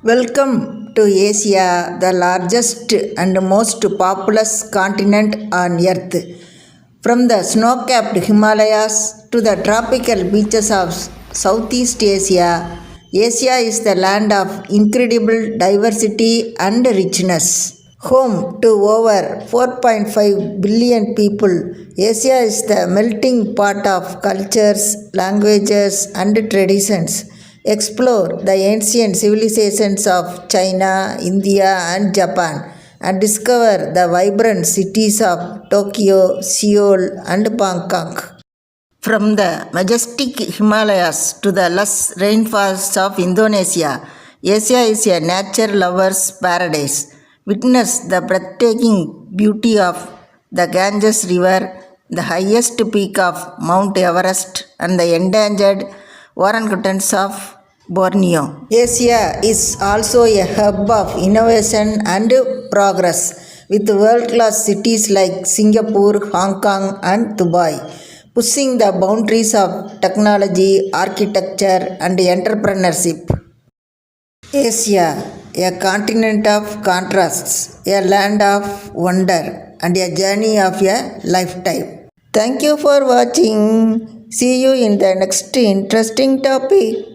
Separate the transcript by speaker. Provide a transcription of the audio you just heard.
Speaker 1: Welcome to Asia, the largest and most populous continent on Earth. From the snow-capped Himalayas to the tropical beaches of Southeast Asia, Asia is the land of incredible diversity and richness. Home to over 4.5 billion people, Asia is the melting pot of cultures, languages, and traditions. Explore the ancient civilizations of China, India, and Japan and discover the vibrant cities of Tokyo, Seoul, and Bangkok. From the majestic Himalayas to the lush rainforests of Indonesia, Asia is a nature lover's paradise. Witness the breathtaking beauty of the Ganges River, the highest peak of Mount Everest, and the endangered orangutans of Borneo. Asia is also a hub of innovation and progress, with world-class cities like Singapore, Hong Kong, and Dubai, pushing the boundaries of technology, architecture, and entrepreneurship. Asia, a continent of contrasts, a land of wonder, and a journey of a lifetime. Thank you for watching. See you in the next interesting topic.